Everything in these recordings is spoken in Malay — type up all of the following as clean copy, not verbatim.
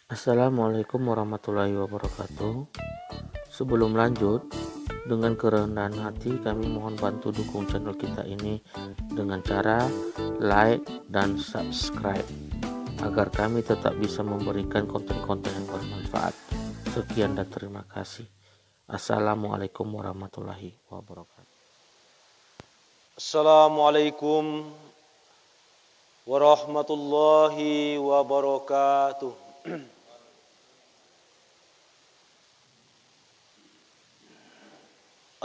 Assalamualaikum warahmatullahi wabarakatuh. Sebelum lanjut, dengan kerendahan hati kami mohon bantu dukung channel kita ini dengan cara like dan subscribe agar kami tetap bisa memberikan konten-konten yang bermanfaat. Sekian dan terima kasih. Assalamualaikum warahmatullahi wabarakatuh. Assalamualaikum warahmatullahi wabarakatuh.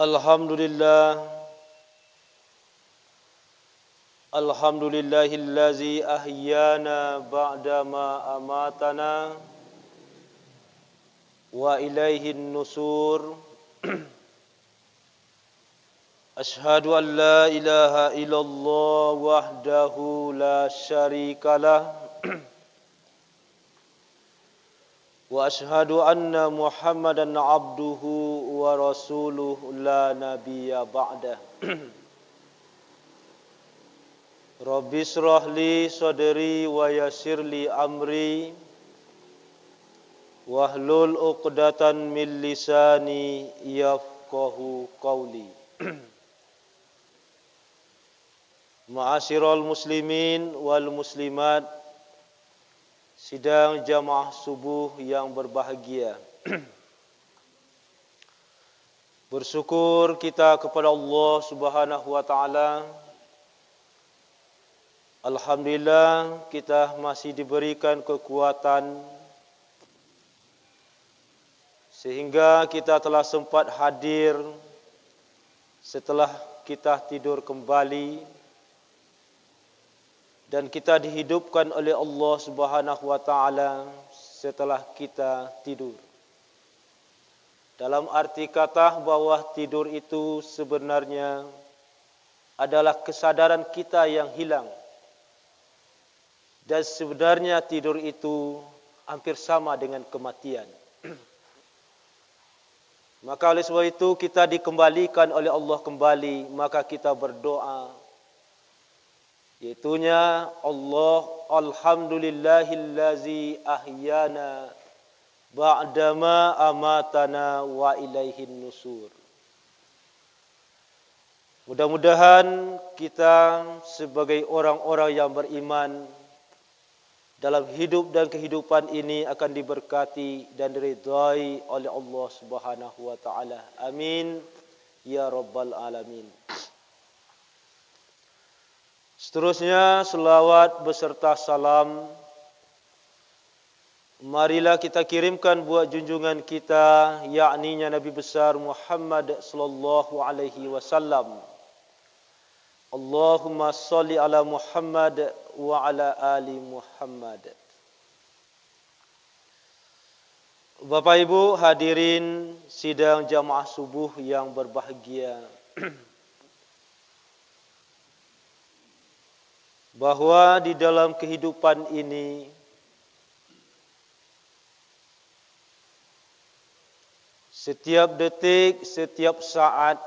Alhamdulillah, alhamdulillahillazi ahyana ba'dama amatana wa ilaihin nusur. Ashhadu an la ilaha illallah wahdahu la syarikalah wa ashhadu anna Muhammadan abduhu wa rasuluhu la nabiyya ba'dah. Rabbi shrah li sadri wa yassir li amri wahlul 'uqdatan min lisani yafqahu qawli. Ma'asyiral muslimin wal muslimat, sidang jamaah subuh yang berbahagia. Bersyukur kita kepada Allah Subhanahu wa taala. Alhamdulillah kita masih diberikan kekuatan sehingga kita telah sempat hadir setelah kita tidur kembali dan kita dihidupkan oleh Allah Subhanahu wa taala setelah kita tidur. Dalam arti kata bahwa tidur itu sebenarnya adalah kesadaran kita yang hilang. Dan sebenarnya tidur itu hampir sama dengan kematian. Maka oleh sebab itu kita dikembalikan oleh Allah kembali, maka kita berdoa. Yaitunya Allah, alhamdulillahillazi ahyana ba'dama amatana wa ilaihin nusur. Mudah-mudahan kita sebagai orang-orang yang beriman dalam hidup dan kehidupan ini akan diberkati dan diridhai oleh Allah Subhanahu wa taala. Amin ya rabbal alamin. Seterusnya selawat beserta salam marilah kita kirimkan buat junjungan kita, yakni Nabi besar Muhammad sallallahu alaihi wasallam. Allahumma salli ala Muhammad wa ala ali Muhammad. Bapak Ibu hadirin sidang jamaah subuh yang berbahagia. Bahwa di dalam kehidupan ini setiap detik, setiap saat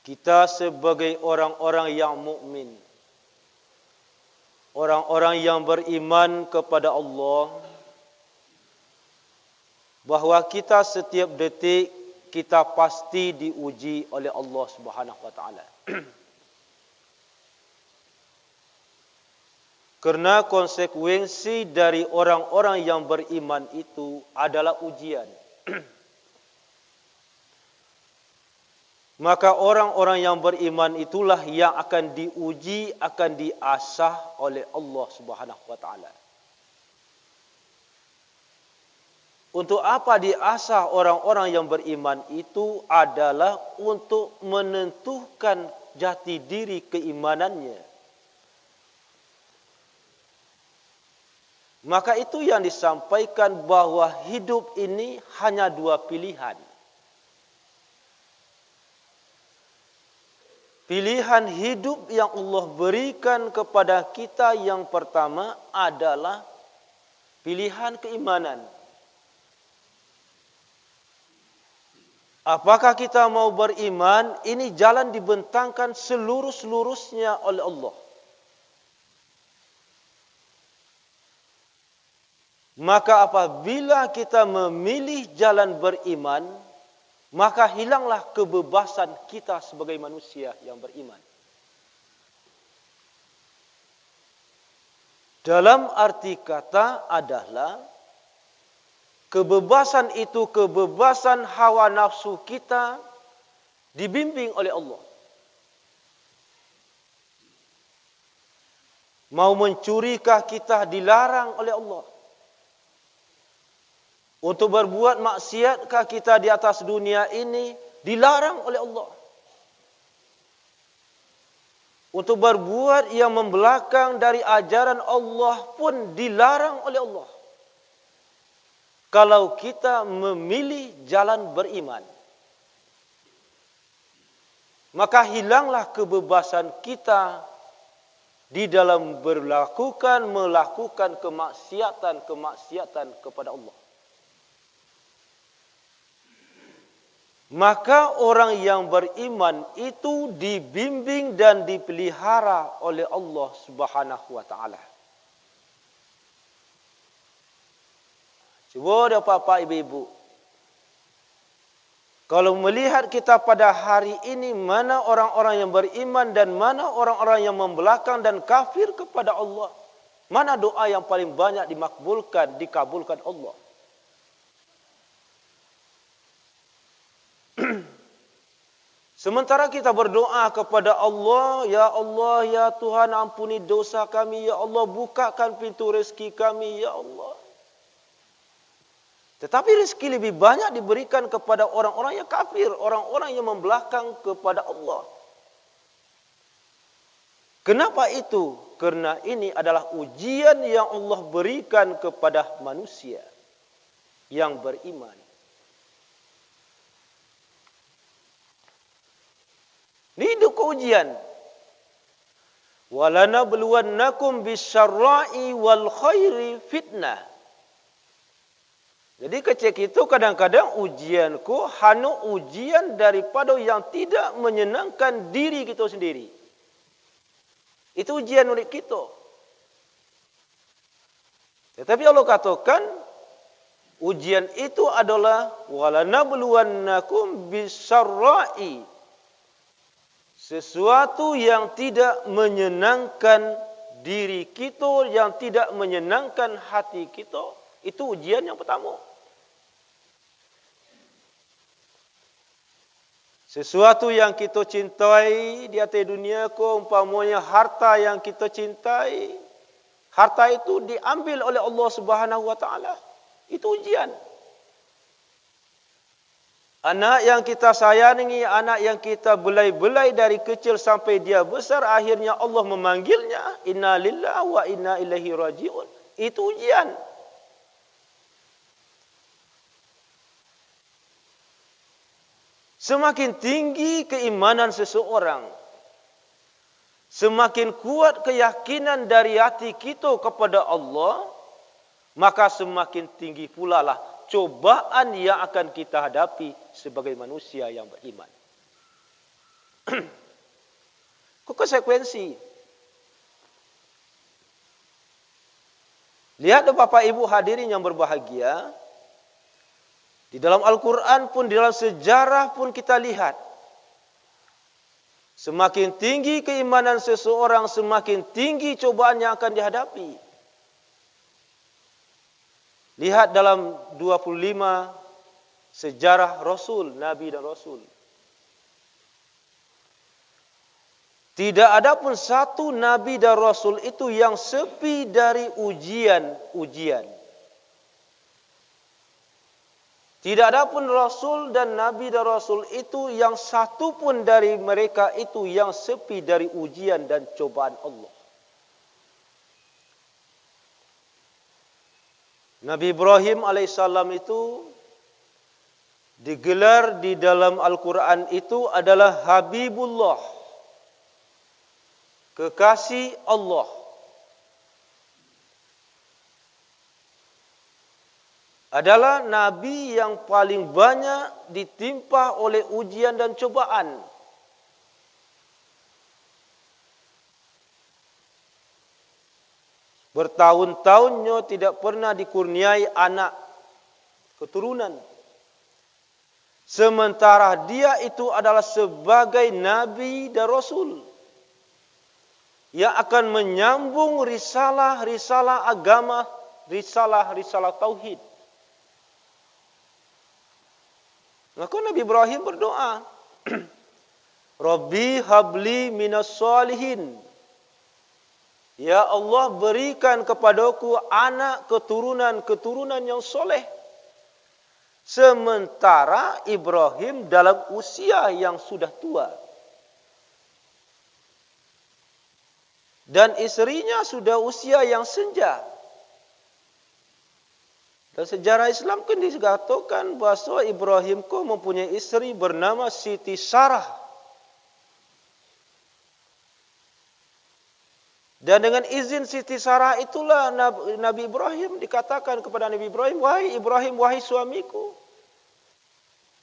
kita sebagai orang-orang yang mukmin, orang-orang yang beriman kepada Allah, bahwa kita setiap detik kita pasti diuji oleh Allah Subhanahu wa taala. Karena konsekuensi dari orang-orang yang beriman itu adalah ujian. Maka orang-orang yang beriman itulah yang akan diuji, akan diasah oleh Allah Subhanahu wa taala. Untuk apa diasah orang-orang yang beriman itu adalah untuk menentukan jati diri keimanannya. Maka itu yang disampaikan bahwa hidup ini hanya dua pilihan. Pilihan hidup yang Allah berikan kepada kita yang pertama adalah pilihan keimanan. Apakah kita mau beriman? Ini jalan dibentangkan seluruh-seluruhnya oleh Allah. Maka apabila kita memilih jalan beriman, maka hilanglah kebebasan kita sebagai manusia yang beriman. Dalam arti kata adalah kebebasan itu kebebasan hawa nafsu kita dibimbing oleh Allah. Mau mencurikah kita dilarang oleh Allah? Untuk berbuat maksiatkah kita di atas dunia ini dilarang oleh Allah? Untuk berbuat yang membelakang dari ajaran Allah pun dilarang oleh Allah. Kalau kita memilih jalan beriman, maka hilanglah kebebasan kita di dalam melakukan kemaksiatan kepada Allah. Maka orang yang beriman itu dibimbing dan dipelihara oleh Allah Subhanahu wa taala. Coba dah Bapak Ibu-ibu. Kalau melihat kita pada hari ini, mana orang-orang yang beriman dan mana orang-orang yang membelakang dan kafir kepada Allah. Mana doa yang paling banyak dikabulkan Allah. Sementara kita berdoa kepada Allah, ya Tuhan ampuni dosa kami, ya Allah bukakan pintu rezeki kami, ya Allah. Tetapi rezeki lebih banyak diberikan kepada orang-orang yang kafir, orang-orang yang membelakang kepada Allah. Kenapa itu? Karena ini adalah ujian yang Allah berikan kepada manusia yang beriman. Ini ujian. Walanabluwannakum bisyarra'i wal khairi fitnah. Jadi kecil itu kadang-kadang ujianku hanya ujian daripada yang tidak menyenangkan diri kita sendiri. Itu ujian oleh kita. Tetapi Allah katakan ujian itu adalah walanabluwannakum bisyarra'i. Sesuatu yang tidak menyenangkan diri kita, yang tidak menyenangkan hati kita, itu ujian yang pertama. Sesuatu yang kita cintai di atas dunia ko, umpamanya harta yang kita cintai, harta itu diambil oleh Allah Subhanahu wa taala. Itu ujian. Anak yang kita sayangi, anak yang kita belai-belai dari kecil sampai dia besar, akhirnya Allah memanggilnya, inna lillahi wa inna ilaihi raji'un. Itu ujian. Semakin tinggi keimanan seseorang, semakin kuat keyakinan dari hati kita kepada Allah, maka semakin tinggi pula lah cobaan yang akan kita hadapi sebagai manusia yang beriman. Konsekuensi. Lihat Bapak Ibu hadirin yang berbahagia. Di dalam Al-Quran pun, di dalam sejarah pun kita lihat. Semakin tinggi keimanan seseorang, semakin tinggi cobaan yang akan dihadapi. Lihat dalam 25 sejarah Rasul, Nabi dan Rasul. Tidak ada pun satu Nabi dan Rasul itu yang sepi dari ujian-ujian. Tidak ada pun Rasul dan Nabi dan Rasul itu yang satu pun dari mereka itu yang sepi dari ujian dan cobaan Allah. Nabi Ibrahim alaihissalam itu digelar di dalam Al-Quran itu adalah Habibullah, kekasih Allah. Adalah Nabi yang paling banyak ditimpa oleh ujian dan cobaan. Bertahun-tahunnya tidak pernah dikurniai anak keturunan. Sementara dia itu adalah sebagai nabi dan rasul yang akan menyambung risalah-risalah agama, risalah-risalah tauhid. Maka Nabi Ibrahim berdoa, Rabbi habli minas salihin. Ya Allah, berikan kepadaku anak keturunan-keturunan yang soleh. Sementara Ibrahim dalam usia yang sudah tua. Dan istrinya sudah usia yang senja. Dan sejarah Islam kan dikatakan bahawa Ibrahim mempunyai istri bernama Siti Sarah. Dan dengan izin Siti Sarah itulah Nabi Ibrahim dikatakan kepada Nabi Ibrahim, wahai Ibrahim, wahai suamiku,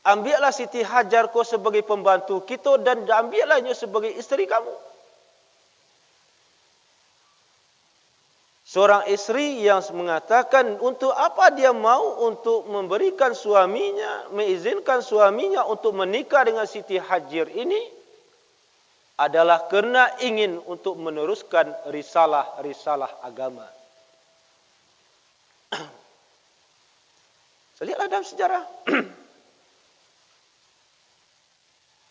ambillah Siti Hajar kau sebagai pembantu kita dan ambilahnya sebagai istri kamu. Seorang istri yang mengatakan untuk apa dia mau untuk memberikan suaminya, mengizinkan suaminya untuk menikah dengan Siti Hajar ini, adalah kerana ingin untuk meneruskan risalah-risalah agama. Lihatlah dalam sejarah.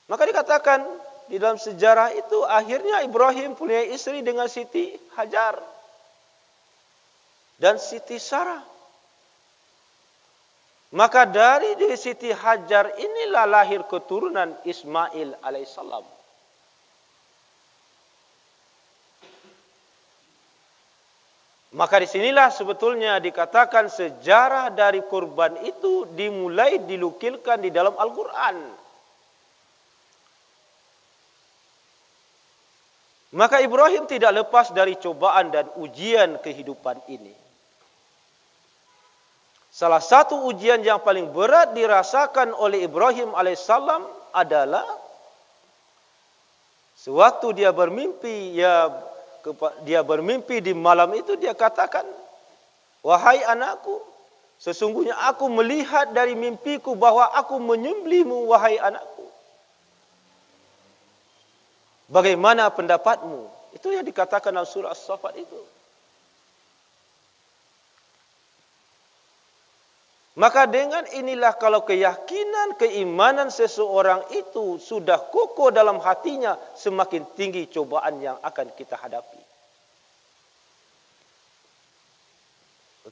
Maka dikatakan di dalam sejarah itu akhirnya Ibrahim punya istri dengan Siti Hajar dan Siti Sarah. Maka dari Siti Hajar inilah lahir keturunan Ismail alaihissalam. Maka di sinilah sebetulnya dikatakan sejarah dari kurban itu dimulai dilukilkan di dalam Al-Quran. Maka Ibrahim tidak lepas dari cobaan dan ujian kehidupan ini. Salah satu ujian yang paling berat dirasakan oleh Ibrahim alaihissalam adalah sewaktu dia bermimpi, dia bermimpi di malam itu, dia katakan, wahai anakku, sesungguhnya aku melihat dari mimpiku bahwa aku menyembelihmu, wahai anakku. Bagaimana pendapatmu? Itu yang dikatakan dalam surah As-Saffat itu. Maka dengan inilah kalau keyakinan, keimanan seseorang itu sudah kokoh dalam hatinya, semakin tinggi cobaan yang akan kita hadapi.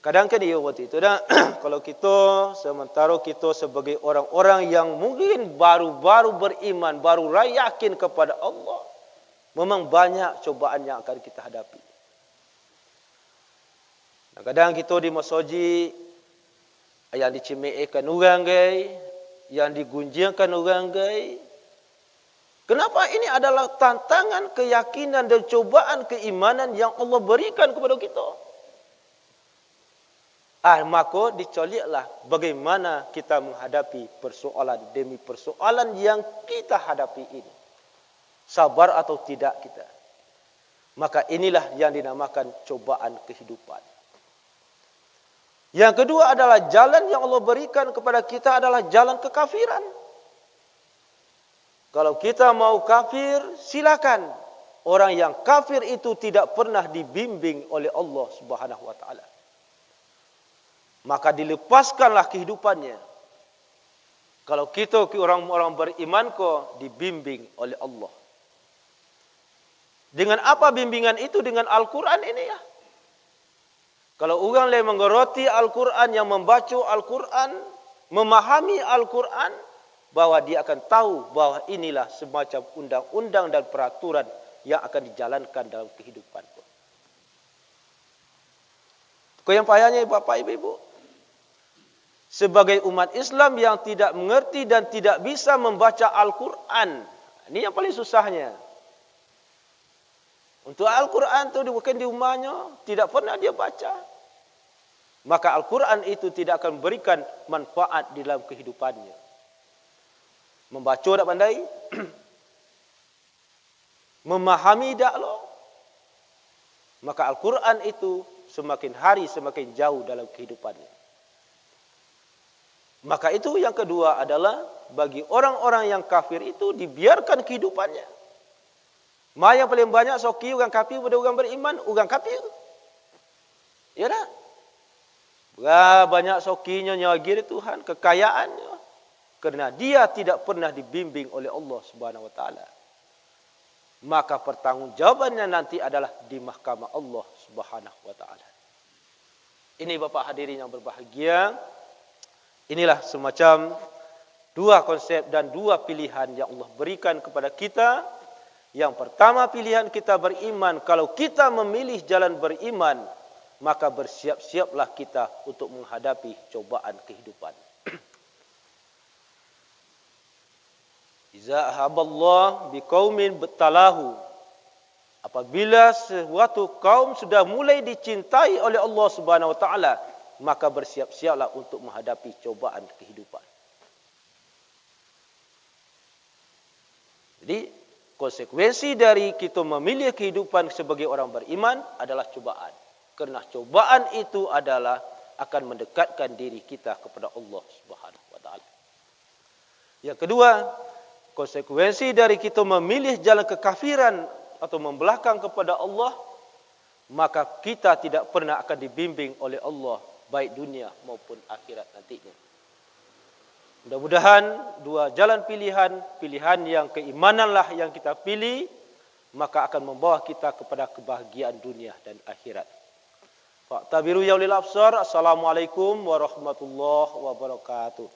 Kadang-kadang dia waktu itu dah, kalau kita, sementara kita sebagai orang-orang yang mungkin baru-baru beriman, baru yakin kepada Allah, memang banyak cobaan yang akan kita hadapi. Kadang-kadang kita di masjid, yang dicemehkan orang gay, yang digunjingkan orang gay. Kenapa ini adalah tantangan keyakinan dan cobaan keimanan yang Allah berikan kepada kita? Maka dicoliklah bagaimana kita menghadapi persoalan demi persoalan yang kita hadapi ini. Sabar atau tidak kita. Maka inilah yang dinamakan cobaan kehidupan. Yang kedua adalah jalan yang Allah berikan kepada kita adalah jalan kekafiran. Kalau kita mau kafir, silakan. Orang yang kafir itu tidak pernah dibimbing oleh Allah Subhanahu wa taala. Maka dilepaskanlah kehidupannya. Kalau kita orang-orang beriman kok dibimbing oleh Allah. Dengan apa bimbingan itu? Dengan Al-Quran ini ya. Kalau orang lain mengerti Al-Quran, yang membaca Al-Quran, memahami Al-Quran, bahwa dia akan tahu bahwa inilah semacam undang-undang dan peraturan yang akan dijalankan dalam kehidupan. Kau yang payahnya Bapak Ibu, sebagai umat Islam yang tidak mengerti dan tidak bisa membaca Al-Quran, ini yang paling susahnya. Untuk Al-Quran itu bukan di rumahnya, tidak pernah dia baca. Maka Al-Quran itu tidak akan memberikan manfaat di dalam kehidupannya. Membaca tak pandai, memahami tak lo, maka Al-Quran itu semakin hari semakin jauh dalam kehidupannya. Maka itu yang kedua adalah bagi orang-orang yang kafir itu dibiarkan kehidupannya. Yang paling banyak soki orang kafir pada orang beriman, orang kafir. Ya dah. Banyak sokinya nyagir Tuhan, kekayaannya. Kerana dia tidak pernah dibimbing oleh Allah Subhanahu wa taala. Maka pertanggungjawabannya nanti adalah di mahkamah Allah Subhanahu wa taala. Ini Bapak hadirin yang berbahagia, inilah semacam dua konsep dan dua pilihan yang Allah berikan kepada kita. Yang pertama pilihan kita beriman, kalau kita memilih jalan beriman, maka bersiap-siaplah kita untuk menghadapi cobaan kehidupan. Iza ahaballah biqaumin batalahu. Apabila suatu kaum sudah mulai dicintai oleh Allah Subhanahu wa taala, maka bersiap-siaplah untuk menghadapi cobaan kehidupan. Jadi, konsekuensi dari kita memilih kehidupan sebagai orang beriman adalah cobaan. Kerana cobaan itu adalah akan mendekatkan diri kita kepada Allah Subhanahu wa taala. Yang kedua, konsekuensi dari kita memilih jalan kekafiran atau membelakang kepada Allah, maka kita tidak pernah akan dibimbing oleh Allah, baik dunia maupun akhirat nantinya. Mudah-mudahan dua jalan pilihan yang keimananlah yang kita pilih, maka akan membawa kita kepada kebahagiaan dunia dan akhirat. Fa'tabiru ya ulil absar. Assalamualaikum warahmatullahi wabarakatuh.